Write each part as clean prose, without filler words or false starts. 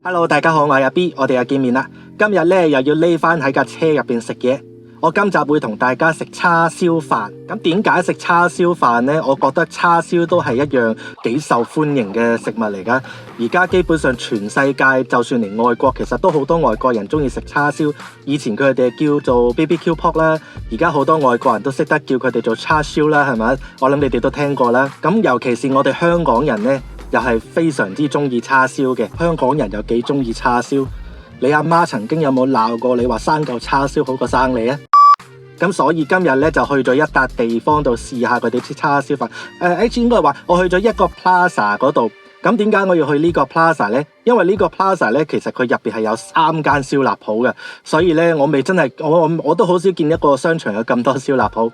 Hello，大家好，我係阿 B，我哋又見面啦。今日咧又要匿翻喺架車入邊食嘢。我今集會同大家食叉燒飯。咁點解食叉燒飯呢？我覺得叉燒都係一樣幾受歡迎嘅食物嚟噶。而家基本上全世界，就算連外國，其實都好多外國人中意食叉燒。以前佢哋叫做 BBQ pork 啦，而家好多外國人都識得叫佢哋做叉燒啦，係咪？我諗你哋都聽過啦。咁尤其是我哋香港人呢，又係非常之中意叉燒嘅。香港人又幾中意叉燒。你阿媽曾經有冇鬧過你話生嚿叉燒好過生你啊？咁所以今日咧就去咗一笪地方度試下佢哋啲叉燒飯。應該話我去咗一個 Plaza 嗰度。咁點解我要去呢個 Plaza 呢？因為呢個 Plaza 咧，其實佢入邊係有3間燒臘鋪嘅，所以咧我未真係我都好少見一個商場有咁多燒臘鋪。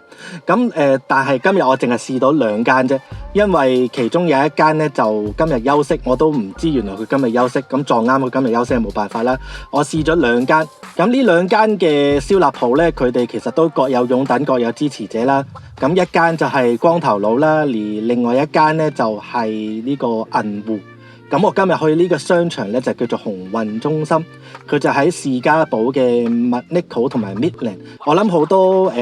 咁但係今日我淨係試到2間啫，因為其中有一間咧就今日休息，我都唔知原來佢今日休息，咁撞啱佢今日休息係冇辦法啦。我試咗2間，咁呢2間嘅燒臘鋪咧，佢哋其實都各有擁躉，各有支持者啦。咁一間就係光頭佬啦，而另外一間咧就係呢個銀湖。咁我今日去呢個商場咧就叫做鴻運中心，佢就喺士嘉堡嘅 McNicoll 同埋 Midland。我諗好多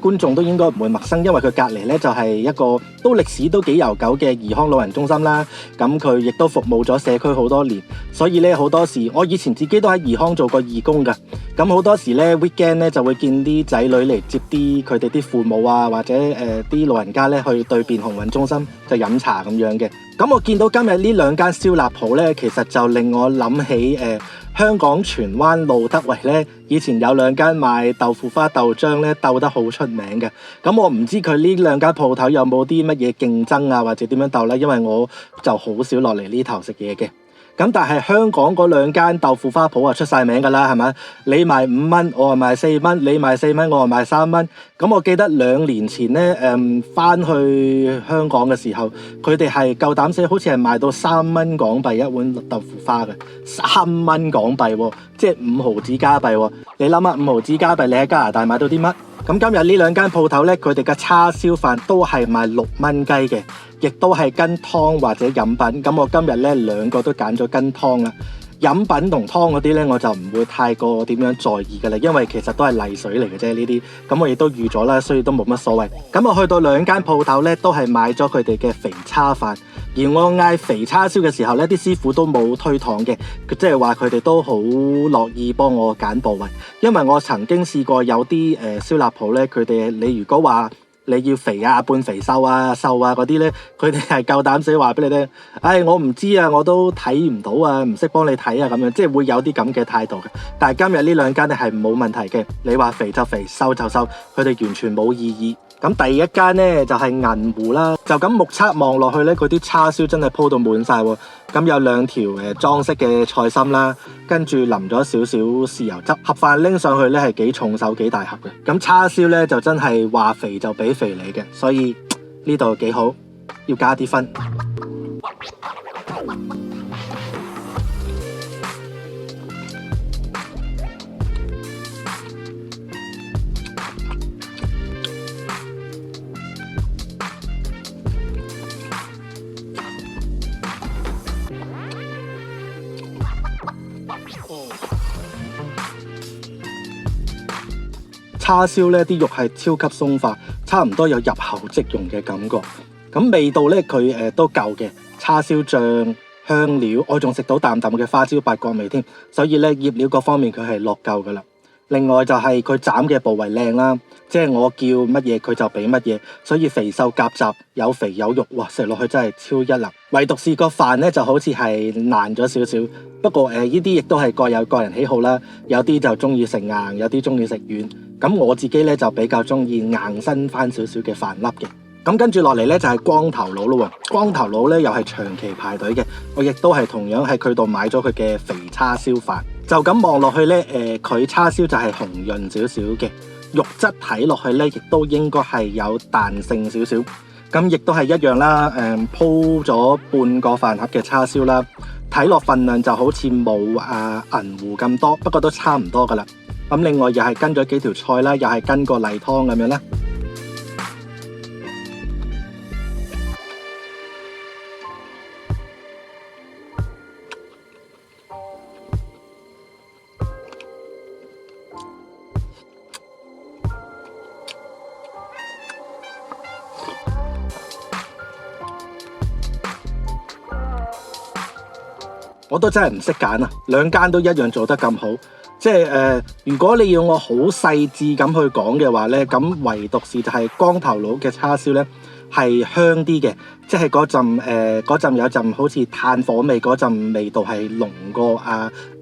觀眾都應該唔會陌生，因為佢隔離咧就係一個都歷史都幾悠久嘅怡康老人中心啦。咁佢亦都服務咗社區好多年，所以咧好多時我以前自己都喺怡康做過義工㗎。咁好多時咧 weekend 咧就會見啲仔女嚟接啲佢哋啲父母啊，或者啲老人家咧去對面鴻運中心就飲茶咁樣嘅。咁我見到今日呢2間燒臘鋪咧，其實就令我諗起香港荃灣路德圍咧，以前有2間賣豆腐花豆漿咧，鬥得好出名嘅。咁我唔知佢呢2間鋪頭有冇啲乜嘢競爭啊，或者點樣鬥咧？因為我就好少落嚟呢頭食嘢嘅。咁但係香港嗰2間豆腐花鋪啊出晒名㗎啦，係咪？你賣5蚊，我係賣4蚊；你賣4蚊，我係賣3蚊。咁我記得2年前咧，翻去香港嘅時候，佢哋係夠膽死，好似係賣到3蚊港幣一碗豆腐花嘅，3蚊港幣喎，即係5毫子加幣喎。你諗下5毫子加幣，你喺加拿大買到啲乜？咁今日呢2間鋪頭咧，佢哋嘅叉燒飯都係賣6蚊雞嘅，亦都係跟湯或者飲品。咁我今日咧2個都揀咗跟湯啦。飲品同湯嗰啲咧，我就唔會太過點樣在意㗎啦，因為其實都係例水嚟嘅啫呢啲。咁我亦都預咗啦，所以都冇乜所謂。咁我去到2間鋪頭咧，都係買咗佢哋嘅肥叉飯。而我嗌肥叉燒嘅時候咧，啲師傅都冇推搪嘅，即係話佢哋都好樂意幫我揀部位。因為我曾經試過有啲燒臘鋪咧，佢哋你如果話你要肥啊、半肥瘦啊、瘦啊嗰啲咧，佢哋係夠膽死話俾你聽，我唔知啊，我都睇唔到啊，唔識幫你睇啊咁樣，即係會有啲咁嘅態度嘅。但係今日呢2間咧係冇問題嘅，你話肥就肥，瘦就瘦，佢哋完全冇異議。咁第一間咧就係銀湖啦，就咁目測望落去咧，佢啲叉燒真係鋪到滿晒喎。咁有2條裝飾嘅菜心啦，跟住淋咗少少豉油汁，盒飯拎上去咧係幾重手幾大盒嘅。咁叉燒咧就真係話肥就俾肥你嘅，所以呢度幾好，要加啲分。叉燒咧啲肉係超級鬆化，差唔多有入口即溶嘅感覺。咁味道咧佢都夠嘅，叉燒醬、香料，我仲食到淡淡嘅花椒八角味添。所以咧醃料各方面佢係落夠噶啦。另外就係佢斬嘅部位靚啦，即係我叫乜嘢佢就俾乜嘢，所以肥瘦夾雜，有肥有肉，哇！食落去真係超一流。唯獨是個飯咧就好似係爛咗少少，不過呢啲亦都係各有個人喜好啦。有啲就中意食硬，有啲中意食軟。咁我自己咧就比較中意硬身翻少少嘅飯粒嘅。咁跟住落嚟咧就係光頭佬咯喎，光頭佬咧又係長期排隊嘅，我亦都係同樣喺佢度買咗佢嘅肥叉燒飯。就咁望落去咧，佢叉燒就係紅潤少少嘅，肉質睇落去咧亦都應該係有彈性少少。咁亦都係一樣啦，鋪咗半個飯盒嘅叉燒啦，睇落份量就好似冇銀湖咁多，不過都差唔多噶啦。咁另外又係跟咗幾條菜啦，又係跟個例湯咁樣啦。我都真係唔識揀啊，兩間都一樣做得咁好。即係如果你要我好細緻咁去講嘅話呢，咁唯獨是就係光頭佬嘅叉燒呢係香啲嘅，即係嗰陣有陣好似炭火味嗰陣味道係濃過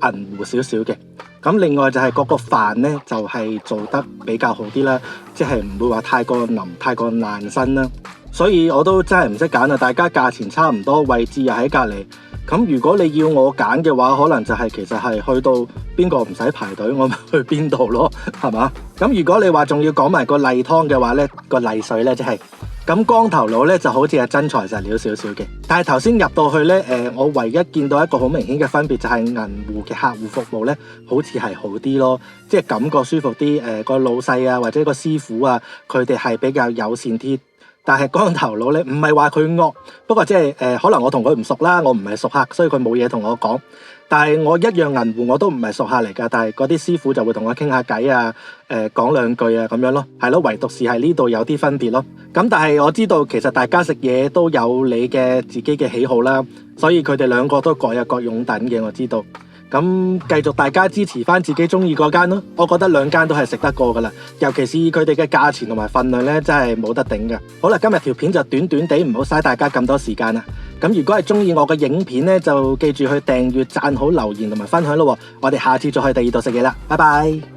銀湖少少嘅。咁另外就係嗰個飯呢，就係做得比較好啲啦，即係唔會話太過腍太過爛身啦。所以我都真係唔識揀啊！大家價錢差唔多，位置又喺隔離。咁如果你要我揀嘅話，可能就係其實係去到邊個唔使排隊，我咪去邊度咯，係嘛？咁如果你話仲要講埋個例湯嘅話呢，個例水呢，即係咁光頭佬呢就好似係真材實料少少嘅。但係頭先入到去呢，我唯一見到一個好明顯嘅分別就係銀湖嘅客戶服務呢，好似係好啲咯，即係感覺舒服啲。個老細啊或者個師傅啊，佢哋係比較友善啲。但係光頭佬咧，唔係話佢惡，不過即係可能我同佢唔熟啦，我唔係熟客，所以佢冇嘢同我講。但係我一樣銀湖我都唔係熟客嚟㗎，但係嗰啲師傅就會同我傾下偈啊，講兩句啊咁樣咯，係咯，唯獨是係呢度有啲分別咯。咁但係我知道其實大家食嘢都有你嘅自己嘅喜好啦，所以佢哋兩個都各有各擁躉嘅，我知道。咁繼續大家支持翻自己中意嗰間咯，我覺得兩間都係食得過噶啦，尤其是佢哋嘅價錢同埋份量呢，真係冇得頂噶。好啦，今日條片就短短地，唔好嘥大家咁多時間啦。咁如果係中意我嘅影片呢，就記住去訂閱、讚好、留言同埋分享咯。我哋下次再去第二度食嘢啦，拜拜。